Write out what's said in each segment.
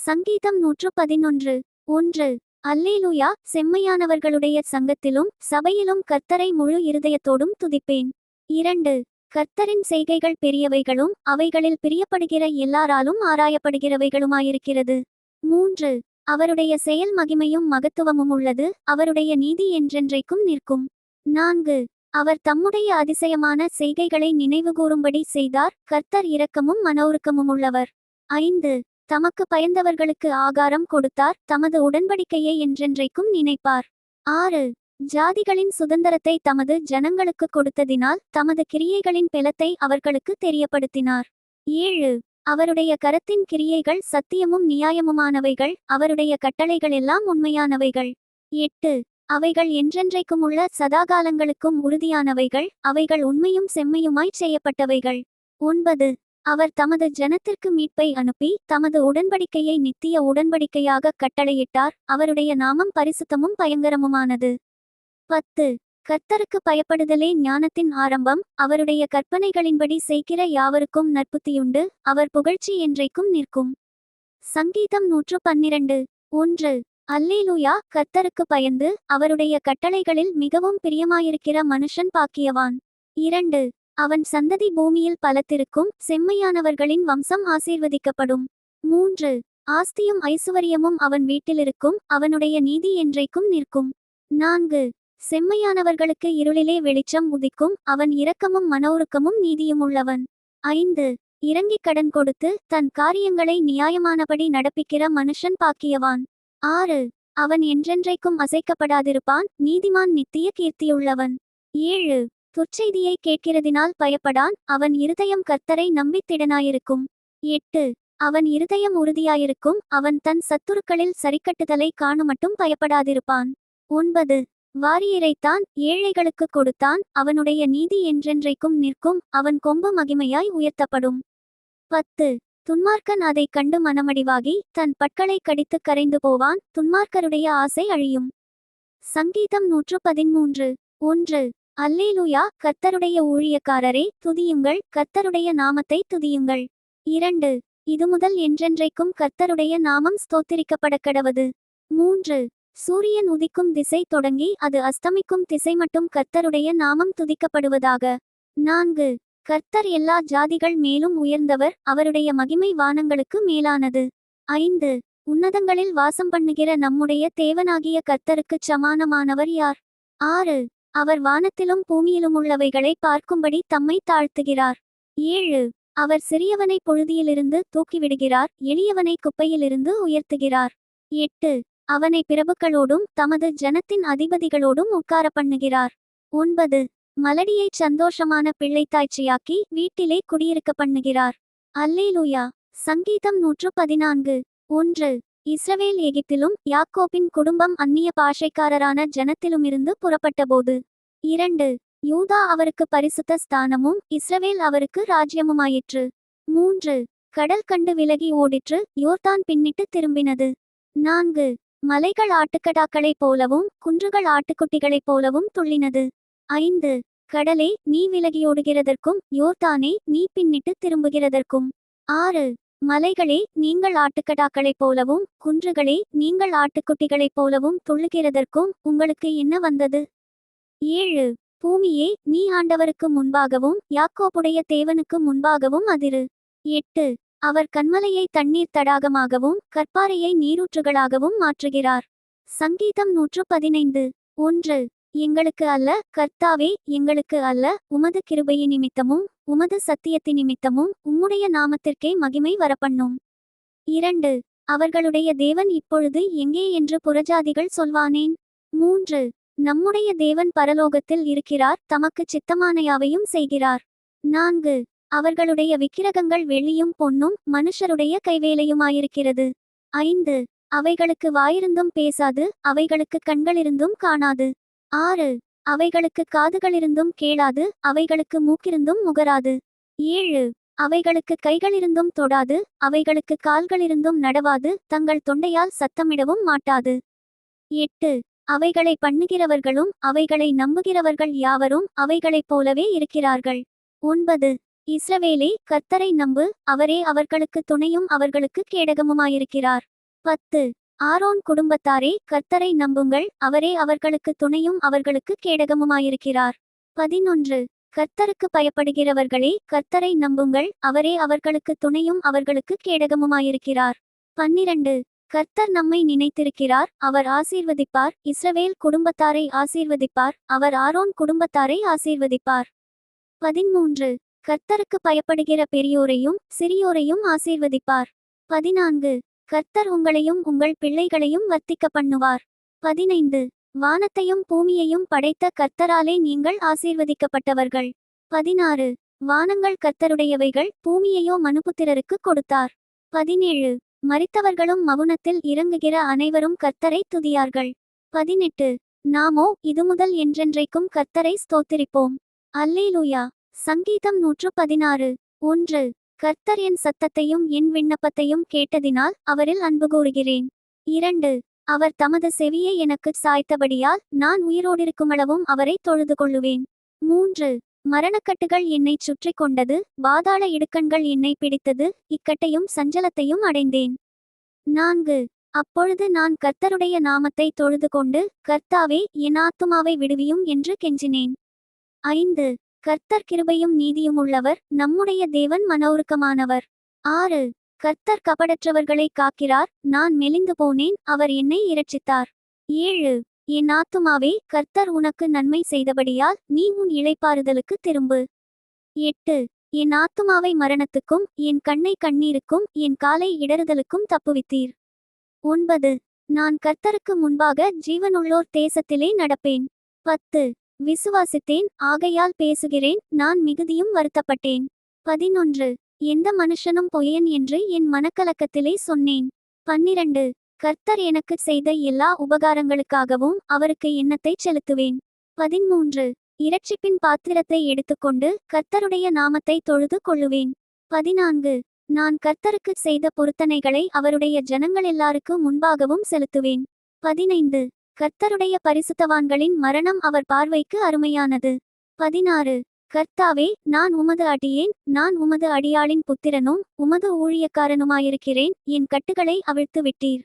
சங்கீதம் 111 1. அல்லேலூயா. செம்மையானவர்களுடைய சங்கத்திலும் சபையிலும் கர்த்தரை முழு இருதயத்தோடும் துதிப்பேன். 2. கர்த்தரின் செய்கைகள் பெரியவைகளும் அவைகளில் பிரியப்படுகிற எல்லாராலும் ஆராயப்படுகிறவைகளுமாயிருக்கிறது. 3. அவருடைய செயல் மகிமையும் மகத்துவமும் உள்ளது, அவருடைய நீதி என்றென்றைக்கும் நிற்கும். 4. அவர் தம்முடைய அதிசயமான செய்கைகளை நினைவுகூரும்படி செய்தார், கர்த்தர் இரக்கமும் மனவுருக்கமும் உள்ளவர். 5. தமக்கு பயந்தவர்களுக்கு ஆகாரம் கொடுத்தார், தமது உடன்படிக்கையை என்றென்றைக்கும் நினைப்பார். 6. ஜாதிகளின் சுதந்திரத்தை தமது ஜனங்களுக்கு கொடுத்ததினால் தமது கிரியைகளின் பெலத்தை அவர்களுக்கு தெரியப்படுத்தினார். 7. அவருடைய கரத்தின் கிரியைகள் சத்தியமும் நியாயமுமானவைகள், அவருடைய கட்டளைகளெல்லாம் உண்மையானவைகள். 8. அவைகள் என்றென்றைக்கும் உள்ள சதாகாலங்களுக்கும் உறுதியானவைகள், அவைகள் உண்மையும் செம்மையுமாய் செய்யப்பட்டவைகள். 9. அவர் தமது ஜனத்திற்கு மீட்பை அனுப்பி தமது உடன்படிக்கையை நித்திய உடன்படிக்கையாக கட்டளையிட்டார், அவருடைய நாமம் பரிசுத்தமும் பயங்கரமுமானது. 10. கர்த்தருக்கு பயப்படுதலே ஞானத்தின் ஆரம்பம், அவருடைய கற்பனைகளின்படி செய்கிற யாவருக்கும் நற்புத்தியுண்டு, அவர் புகழ்ச்சி என்றைக்கும் நிற்கும். சங்கீதம் 112 1. அல்லேலூயா. கர்த்தருக்கு பயந்து அவருடைய கட்டளைகளில் மிகவும் பிரியமாயிருக்கிற மனுஷன் பாக்கியவான். 2. அவன் சந்ததி பூமியில் பலத்திருக்கும், செம்மையானவர்களின் வம்சம் ஆசீர்வதிக்கப்படும். 3. ஆஸ்தியும் ஐசுவரியமும் அவன் வீட்டிலிருக்கும், அவனுடைய நீதி என்றைக்கும் நிற்கும். 4. செம்மையானவர்களுக்கு இருளிலே வெளிச்சம் உதிக்கும், அவன் இரக்கமும் மனவுருக்கமும் நீதியும் உள்ளவன். 5. இறங்கி கடன் கொடுத்து தன் காரியங்களை நியாயமானபடி நடப்பிக்கிற மனுஷன் பாக்கியவான். 6. அவன் என்றென்றைக்கும் அசைக்கப்படாதிருப்பான், நீதிமான் நித்திய கீர்த்தியுள்ளவன். 7. துர்ச்செய்தியை கேட்கிறதினால் பயப்படான், அவன் இருதயம் கர்த்தரை நம்பித் திடனாயிருக்கும். 8. அவன் இருதயம் உறுதியாயிருக்கும், அவன் தன் சத்துருக்களில் சரிக்கட்டுதலை காணுமட்டும் பயப்படாதிருப்பான். 9. வாரியரைத்தான், ஏழைகளுக்கு கொடுத்தான், அவனுடைய நீதி என்றென்றைக்கும் நிற்கும், அவன் கொம்பு மகிமையாய் உயர்த்தப்படும். 10. துன்மார்க்கன் அதைக் கண்டு மனமடிவாகி தன் பற்களை கடித்து கரைந்து போவான், துன்மார்க்கருடைய ஆசை அழியும். சங்கீதம் 113 1. அல்லேலூயா. கர்த்தருடைய ஊழியக்காரரே, துதியுங்கள், கர்த்தருடைய நாமத்தை துதியுங்கள். 2. இதுமுதல் என்றென்றைக்கும் கர்த்தருடைய நாமம் ஸ்தோத்திரிக்கப்படக்கடவது. 3. சூரியன் உதிக்கும் திசை தொடங்கி அது அஸ்தமிக்கும் திசை மட்டும் கர்த்தருடைய நாமம் துதிக்கப்படுவதாக. 4. கர்த்தர் எல்லா ஜாதிகள் மேலும் உயர்ந்தவர், அவருடைய மகிமை வானங்களுக்கு மேலானது. 5. உன்னதங்களில் வாசம் பண்ணுகிற நம்முடைய தேவனாகிய கர்த்தருக்குச் சமானமானவர் யார்? 6. அவர் வானத்திலும் பூமியிலுமுள்ளவைகளை பார்க்கும்படி தம்மை தாழ்த்துகிறார். 7. அவர் சிறியவனை புழுதியிலிருந்து தூக்கிவிடுகிறார், எளியவனை குப்பையிலிருந்து உயர்த்துகிறார். 8. அவனை பிரபுக்களோடும் தமது ஜனத்தின் அதிபதிகளோடும் உட்கார பண்ணுகிறார். 9. மலடியைச் சந்தோஷமான பிள்ளைத்தாய்ச்சியாக்கி வீட்டிலே குடியிருக்க பண்ணுகிறார். அல்லேலூயா. சங்கீதம் 114 1. இஸ்ரவேல் எகிப்திலும் யாக்கோபின் குடும்பம் அந்நிய பாஷைக்காரரான ஜனத்திலுமிருந்து புறப்பட்டபோது. 2. யூதா அவருக்கு பரிசுத்த ஸ்தானமும் இஸ்ரவேல் அவருக்கு ராஜ்யமுமாயிற்று. 3. கடல் கண்டு விலகி ஓடிற்று, யோர்தான் பின்னிட்டு திரும்பினது. 4. மலைகள் ஆட்டுக்கடாக்களைப் போலவும் குன்றுகள் ஆட்டுக்குட்டிகளைப் போலவும் துள்ளினது. 5. கடலே, நீ விலகியோடுகிறதற்கும் யோர்தானே, நீ பின்னிட்டு திரும்புகிறதற்கும். 6. மலைகளே, நீங்கள் ஆட்டுக்கடாக்களைப் போலவும் குன்றுகளே, நீங்கள் ஆட்டுக்குட்டிகளைப் போலவும் துள்ளுகிறதற்கும் உங்களுக்கு என்ன வந்தது? 7. பூமியே, நீ ஆண்டவருக்கு முன்பாகவும் யாக்கோபுடைய தேவனுக்கு முன்பாகவும் அதிரு. 8. அவர் கன்மலையை தண்ணீர் தடாகமாகவும் கற்பாறையை நீரூற்றுகளாகவும் மாற்றுகிறார். சங்கீதம் 115 1. எங்களுக்கு அல்ல, கர்த்தாவே, எங்களுக்கு அல்ல, உமது கிருபையி நிமித்தமும் உமது சத்தியத்தி நிமித்தமும் உம்முடைய நாமத்திற்கே மகிமை வரப்பண்ணும். 2. அவர்களுடைய தேவன் இப்பொழுது எங்கே என்று புறஜாதிகள் சொல்வானேன்? 3. நம்முடைய தேவன் பரலோகத்தில் இருக்கிறார், தமக்கு சித்தமான யாவையும் செய்கிறார். 4. அவர்களுடைய விக்கிரகங்கள் வெள்ளியும் பொன்னும் மனுஷருடைய கைவேலையுமாயிருக்கிறது. 5. அவைகளுக்கு வாயிருந்தும் பேசாது, அவைகளுக்கு கண்களிருந்தும் காணாது. 6. அவைகளுக்கு காதுகளிருந்தும் கேளாது, அவைகளுக்கு மூக்கிருந்தும் முகராது. 7. அவைகளுக்கு கைகளிருந்தும் தொடாது, அவைகளுக்கு கால்களிருந்தும் நடவாது, தங்கள் தொண்டையால் சத்தமிடவும் மாட்டாது. 8. அவைகளை பண்ணுகிறவர்களும் அவைகளை நம்புகிறவர்கள் யாவரும் அவைகளைப் போலவே இருக்கிறார்கள். 9. இஸ்ரவேலே, கர்த்தரை நம்பு, அவரே அவர்களுக்கு துணையும் அவர்களுக்கு கேடகமுமாயிருக்கிறார். 10. ஆரோன் குடும்பத்தாரே, கர்த்தரை நம்புங்கள், அவரே அவர்களுக்கு துணையும் அவர்களுக்கு கேடகமுமாயிருக்கிறார். 11. கர்த்தருக்கு பயப்படுகிறவர்களே, கர்த்தரை நம்புங்கள், அவரே அவர்களுக்கு துணையும் அவர்களுக்கு கேடகமுமாயிருக்கிறார். 12. கர்த்தர் நம்மை நினைத்திருக்கிறார், அவர் ஆசீர்வதிப்பார், இஸ்ரவேல் குடும்பத்தாரை ஆசீர்வதிப்பார், அவர் ஆரோன் குடும்பத்தாரை ஆசீர்வதிப்பார். 13. கர்த்தருக்கு பயப்படுகிற பெரியோரையும் சிறியோரையும் ஆசீர்வதிப்பார். 14. கர்த்தர் உங்களையும் உங்கள் பிள்ளைகளையும் வர்த்திக்க பண்ணுவார். 15. வானத்தையும் பூமியையும் படைத்த கர்த்தராலே நீங்கள் ஆசீர்வதிக்கப்பட்டவர்கள். 16. வானங்கள் கர்த்தருடையவைகள், பூமியையோ மனுபுத்திரருக்கு கொடுத்தார். 17. மரித்தவர்களும் மவுனத்தில் இறங்குகிற அனைவரும் கர்த்தரை துதியார்கள். 18. நாமோ இதுமுதல் என்றென்றைக்கும் கர்த்தரை ஸ்தோத்திரிப்போம். அல்லேலூயா. சங்கீதம் 116. 1. கர்த்தர் என் சத்தத்தையும் என் விண்ணப்பத்தையும் கேட்டதினால் அவரில் அன்பு கூறுகிறேன். 2. அவர் தமது செவியை எனக்குச் சாய்த்தபடியால் நான் உயிரோடிருக்குமளவும் அவரை தொழுது கொள்ளுவேன். 3. மரணக்கட்டுகள் என்னைச் சுற்றி கொண்டது, பாதாள இடுக்கண்கள் என்னை பிடித்தது, இக்கட்டையும் சஞ்சலத்தையும் அடைந்தேன். 4. அப்பொழுது நான் கர்த்தருடைய நாமத்தை தொழுது கொண்டு, கர்த்தாவே, என் ஆத்துமாவை விடுவியும் என்று கெஞ்சினேன். 5. கர்த்தர் கிருபையும் நீதியுமுள்ளவர், நம்முடைய தேவன் மனவுருக்கமானவர். 6. கர்த்தர் கபடற்றவர்களை காக்கிறார், நான் மெலிந்து போனேன், அவர் என்னை இரட்சித்தார். 7. என் ஆத்துமாவே, கர்த்தர் உனக்கு நன்மை செய்தபடியால் நீ உன் இளைப்பாறுதலுக்கு திரும்பு. 8. என் ஆத்துமாவை மரணத்துக்கும் என் கண்ணை கண்ணீருக்கும் என் காலை இடறுதலுக்கும் தப்புவித்தீர். 9. நான் கர்த்தருக்கு முன்பாக ஜீவனுள்ளோர் தேசத்திலே நடப்பேன். 10. விசுவாசித்தேன், ஆகையால் பேசுகிறேன், நான் மிகுதியும் வருத்தப்பட்டேன். 11. எந்த மனுஷனும் பொய்யன் என்று என் மனக்கலக்கத்திலே சொன்னேன். 12. கர்த்தர் எனக்கு செய்த எல்லா உபகாரங்களுக்காகவும் அவருக்கு எண்ணத்தை செலுத்துவேன். 13. இரட்சிப்பின் பாத்திரத்தை எடுத்துக்கொண்டு கர்த்தருடைய நாமத்தை தொழுது கொள்ளுவேன். 14. நான் கர்த்தருக்கு செய்த பொருத்தனைகளை அவருடைய ஜனங்களெல்லாருக்கு முன்பாகவும் செலுத்துவேன். 15. கர்த்தருடைய பரிசுத்தவான்களின் மரணம் அவர் பார்வைக்கு அருமையானது. 16. கர்த்தாவே, நான் உமது அடியேன், நான் உமது அடியாளின் புத்திரனும் உமது ஊழியக்காரனுமாயிருக்கிறேன், என் கட்டுகளை அவிழ்த்து விட்டீர்.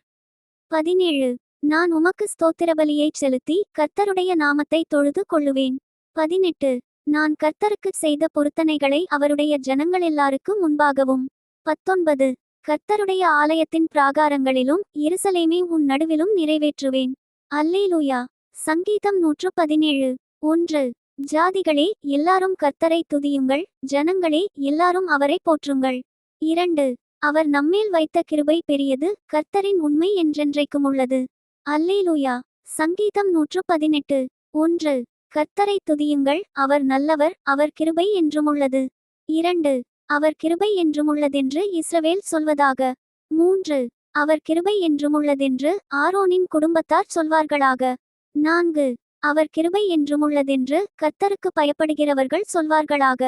17. நான் உமக்கு ஸ்தோத்திரபலியைச் செலுத்தி கர்த்தருடைய நாமத்தை தொழுது கொள்ளுவேன். 18. நான் கர்த்தருக்கு செய்த பொருத்தனைகளை அவருடைய ஜனங்களெல்லாருக்கு முன்பாகவும். 19. கர்த்தருடைய ஆலயத்தின் பிராகாரங்களிலும் எருசலேமே உன் நடுவிலும் நிறைவேற்றுவேன். அல்லேலூயா. சங்கீதம் 117. 1. ஜாதிகளே, எல்லாரும் கர்த்தரை துதியுங்கள், ஜனங்களே, எல்லாரும் அவரை போற்றுங்கள். 2. அவர் நம்மேல் வைத்த கிருபை பெரியது, கர்த்தரின் உண்மை என்றென்றைக்கும் உள்ளது. அல்லேலூயா. சங்கீதம் 118. 1. கர்த்தரை துதியுங்கள், அவர் நல்லவர், அவர் கிருபை என்றுமுள்ளது. 2. அவர் கிருபை என்றுமுள்ளதென்று இஸ்ரவேல் சொல்வதாக. 3. அவர் கிருபை என்றுமுள்ளதென்று ஆரோனின் குடும்பத்தார் சொல்வார்களாக. 4. அவர் கிருபை என்றுமுள்ளதென்று கர்த்தருக்கு பயப்படுகிறவர்கள் சொல்வார்களாக.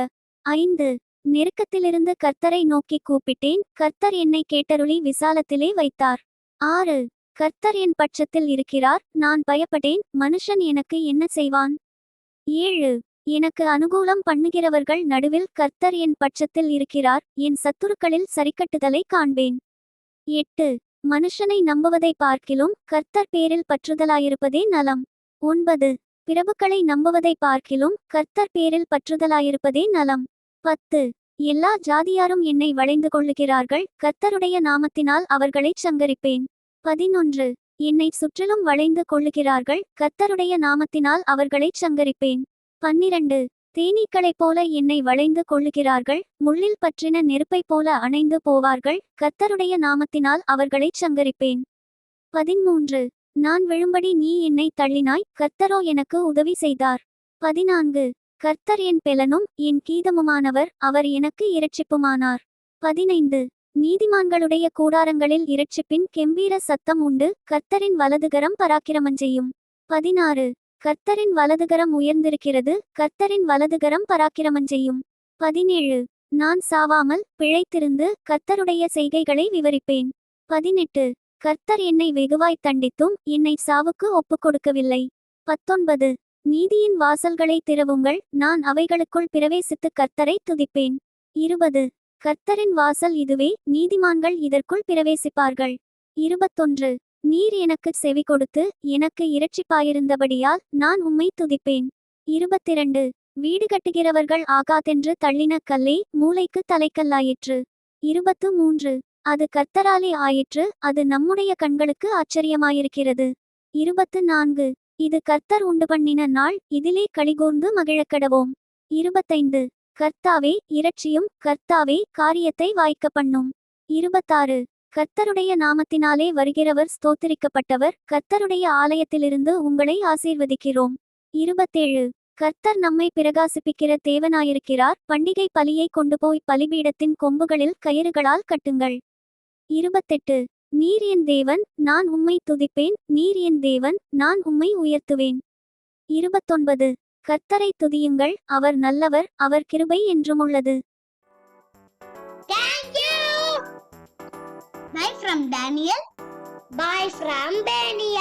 5. நெருக்கத்திலிருந்து கர்த்தரை நோக்கி கூப்பிட்டேன், கர்த்தர் என்னை கேட்டருளி விசாலத்திலே வைத்தார். 6. கர்த்தர் என் பட்சத்தில் இருக்கிறார், நான் பயப்படேன், மனுஷன் எனக்கு என்ன செய்வான்? 7. எனக்கு அனுகூலம் பண்ணுகிறவர்கள் நடுவில் கர்த்தர் என் பட்சத்தில் இருக்கிறார், என் சத்துருக்களில் சரிக்கட்டுதலை காண்பேன். 8. மனுஷனை நம்புவதை பார்க்கிலும் கர்த்தர் பேரில் பற்றுதலாயிருப்பதே நலம். 9. பிரபுக்களை நம்புவதை பார்க்கிலும் கர்த்தர் பேரில் பற்றுதலாயிருப்பதே நலம். 10. எல்லா ஜாதியாரும் என்னை வளைந்து கொள்ளுகிறார்கள், கர்த்தருடைய நாமத்தினால் அவர்களைச் சங்கரிப்பேன். 11. என்னை சுற்றிலும் வளைந்து கொள்ளுகிறார்கள், கர்த்தருடைய நாமத்தினால் அவர்களைச் சங்கரிப்பேன். 12. தேனீக்களைப் போல என்னை வளைந்து கொள்ளுகிறார்கள், முள்ளில் பற்றின நெருப்பைப் போல அணைந்து போவார்கள், கர்த்தருடைய நாமத்தினால் அவர்களைச் சங்கரிப்பேன். 13. நான் விழும்படி நீ என்னை தள்ளினாய், கர்த்தரோ எனக்கு உதவி செய்தார். 14. கர்த்தர் என் பெலனும் என் கீதமுமானவர், அவர் எனக்கு இரட்சிப்புமானார். 15. நீதிமான்களுடைய கூடாரங்களில் இரட்சிப்பின் கெம்பீர சத்தம் உண்டு, கர்த்தரின் வலதுகரம் பராக்கிரமஞ்செய்யும். 16. கர்த்தரின் வலதுகரம் உயர்ந்திருக்கிறது, கர்த்தரின் வலதுகரம் பராக்கிரமஞ்செய்யும். 17. நான் சாவாமல் பிழைத்திருந்து கர்த்தருடைய செய்கைகளை விவரிப்பேன். 18. கர்த்தர் என்னை வெகுவாய் தண்டித்தும் என்னை சாவுக்கு ஒப்புக்கொடுக்கவில்லை. 19. நீதியின் வாசல்களை திறவுங்கள், நான் அவைகளுக்குள் பிரவேசித்து கர்த்தரை துதிப்பேன். 20. கர்த்தரின் வாசல் இதுவே, நீதிமான்கள் இதற்குள் பிரவேசிப்பார்கள். 21 நீர் எனக்கு செவி கொடுத்து எனக்கு இரட்சிப்பாயிருந்தபடியால் நான் உம்மை துதிப்பேன். 22 வீடு கட்டுகிறவர்கள் ஆகாதென்று தள்ளின கல்லே மூலைக்கு தலைக்கல்லாயிற்று. 23 அது கர்த்தராலே ஆயிற்று, அது நம்முடைய கண்களுக்கு ஆச்சரியமாயிருக்கிறது. 24 இது கர்த்தர் உண்டுபண்ணின நாள், இதிலே களிகூர்ந்து மகிழக்கடவோம். 25 கர்த்தாவே இரட்சியும், கர்த்தாவே காரியத்தை வாய்க்க பண்ணும். 26 கர்த்தருடைய நாமத்தினாலே வருகிறவர் ஸ்தோத்திரிக்கப்பட்டவர், கர்த்தருடைய ஆலயத்திலிருந்து உங்களை ஆசீர்வதிக்கிறோம். 27 கர்த்தர் நம்மை பிரகாசிப்பிக்கிற தேவனாயிருக்கிறார், பண்டிகை பலியை கொண்டுபோய் பலிபீடத்தின் கொம்புகளில் கயிறுகளால் கட்டுங்கள். 28 நீர் என் தேவன், நான் உம்மை துதிப்பேன், நீர் என் தேவன், நான் உம்மை உயர்த்துவேன். 29 கர்த்தரை துதியுங்கள், அவர் நல்லவர், அவர் கிருபை என்றுமுள்ளது. Thank you. Bye from Daniel. Bye from Benny.